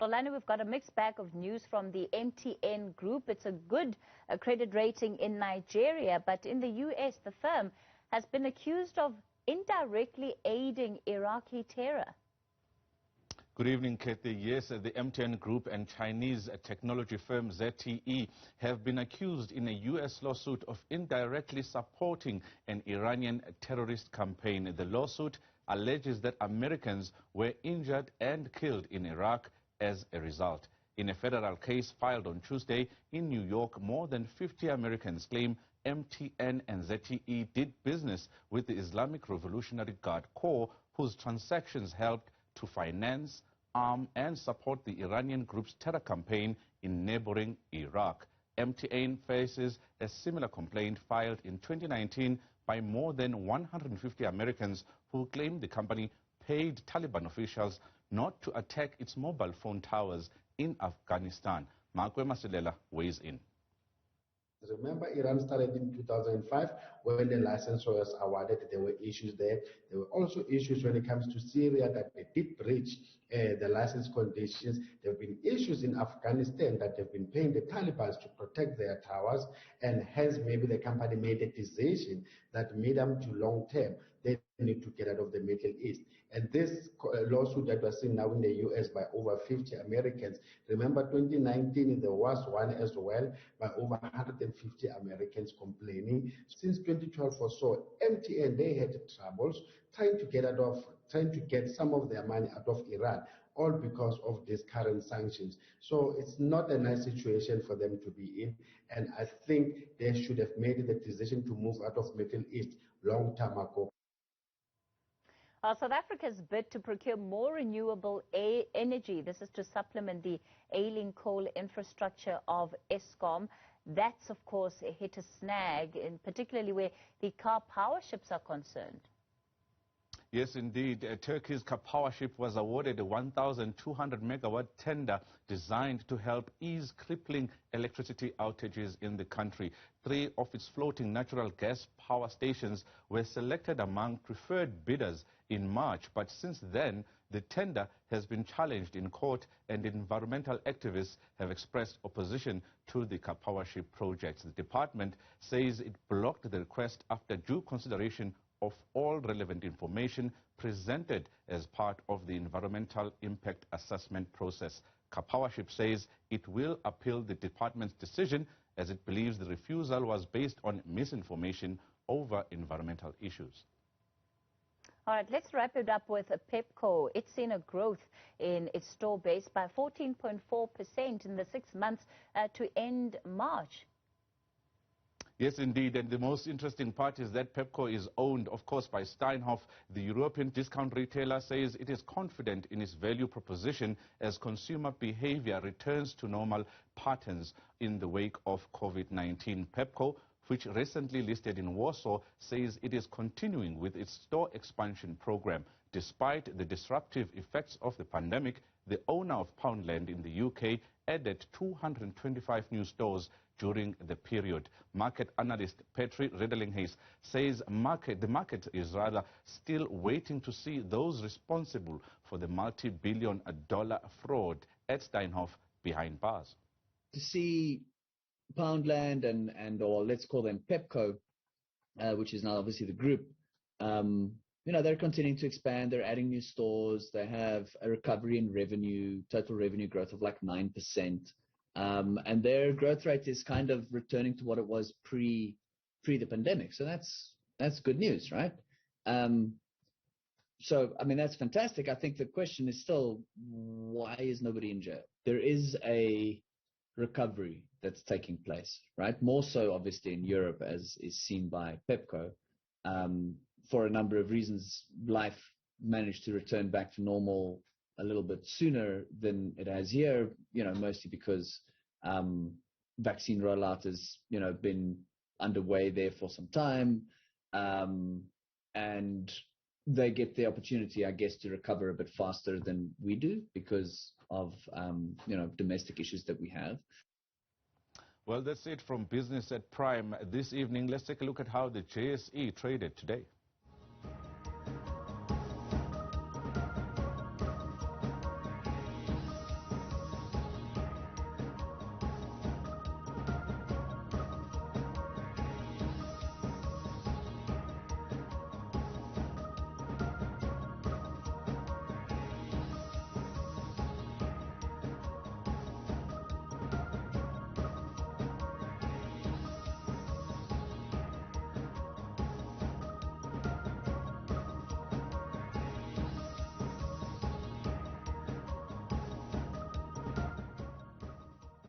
Xolani, we've got a mixed bag of news from the MTN Group. It's a good credit rating in Nigeria, but in the US, the firm has been accused of indirectly aiding Iraqi terror. Good evening, Kathy. Yes, the MTN Group and Chinese technology firm ZTE have been accused in a U.S. lawsuit of indirectly supporting an Iranian terrorist campaign. The lawsuit alleges that Americans were injured and killed in Iraq as a result. In a federal case filed on Tuesday in New York, more than 50 Americans claim MTN and ZTE did business with the Islamic Revolutionary Guard Corps, whose transactions helped to finance, arm and support the Iranian group's terror campaign in neighboring Iraq. MTN faces a similar complaint filed in 2019 by more than 150 Americans who claim the company paid Taliban officials not to attack its mobile phone towers in Afghanistan. Makwe Masilela weighs in. Remember, Iran started in 2005 when the license was awarded. There were issues there. There were also issues when it comes to Syria that they did breach the license conditions. There have been issues in Afghanistan that they've been paying the Taliban to protect their towers, and hence maybe the company made a decision that medium to long term they need to get out of the Middle East. And this lawsuit that we're seeing now in the U.S. by over 50 Americans, remember 2019 there was one as well by over 150 Americans complaining. Since 2012 or so, MTN, they had troubles trying to get some of their money out of Iran, all because of these current sanctions. So it's not a nice situation for them to be in, and I think they should have made the decision to move out of Middle East long time ago. South Africa's bid to procure more renewable energy, this is to supplement the ailing coal infrastructure of Eskom. That's, of course, hit a snag, particularly where the car power ships are concerned. Yes, indeed. Turkey's power ship was awarded a 1,200 megawatt tender designed to help ease crippling electricity outages in the country. 3 of its floating natural gas power stations were selected among preferred bidders in March, but since then, the tender has been challenged in court, and environmental activists have expressed opposition to the power ship projects. The department says it blocked the request after due consideration of all relevant information presented as part of the environmental impact assessment process. Powership says it will appeal the department's decision as it believes the refusal was based on misinformation over environmental issues. All right, let's wrap it up with Pepco. It's seen a growth in its store base by 14.4% in the 6 months to end March. Yes, indeed, and the most interesting part is that Pepco is owned, of course, by Steinhoff. The European discount retailer says it is confident in its value proposition as consumer behavior returns to normal patterns in the wake of COVID-19. Pepco, which recently listed in Warsaw, says it is continuing with its store expansion program. Despite the disruptive effects of the pandemic, the owner of Poundland in the UK added 225 new stores during the period. Market analyst Petri Redelinghuys says the market is rather still waiting to see those responsible for the multi-billion-dollar fraud at Steinhoff behind bars. To see Poundland or let's call them Pepco, which is now obviously the group, they're continuing to expand. They're adding new stores. They have a recovery in revenue, total revenue growth of like 9%. And their growth rate is kind of returning to what it was pre the pandemic. So that's good news, right? So, I mean, that's fantastic. I think the question is still, why is nobody in jail? There is a recovery that's taking place, right? More so, obviously, in Europe, as is seen by Pepco. For a number of reasons, life managed to return back to normal a little bit sooner than it has here, mostly because vaccine rollout has, been underway there for some time. And they get the opportunity, I guess, to recover a bit faster than we do because of, domestic issues that we have. Well, that's it from Business at Prime this evening. Let's take a look at how the JSE traded today.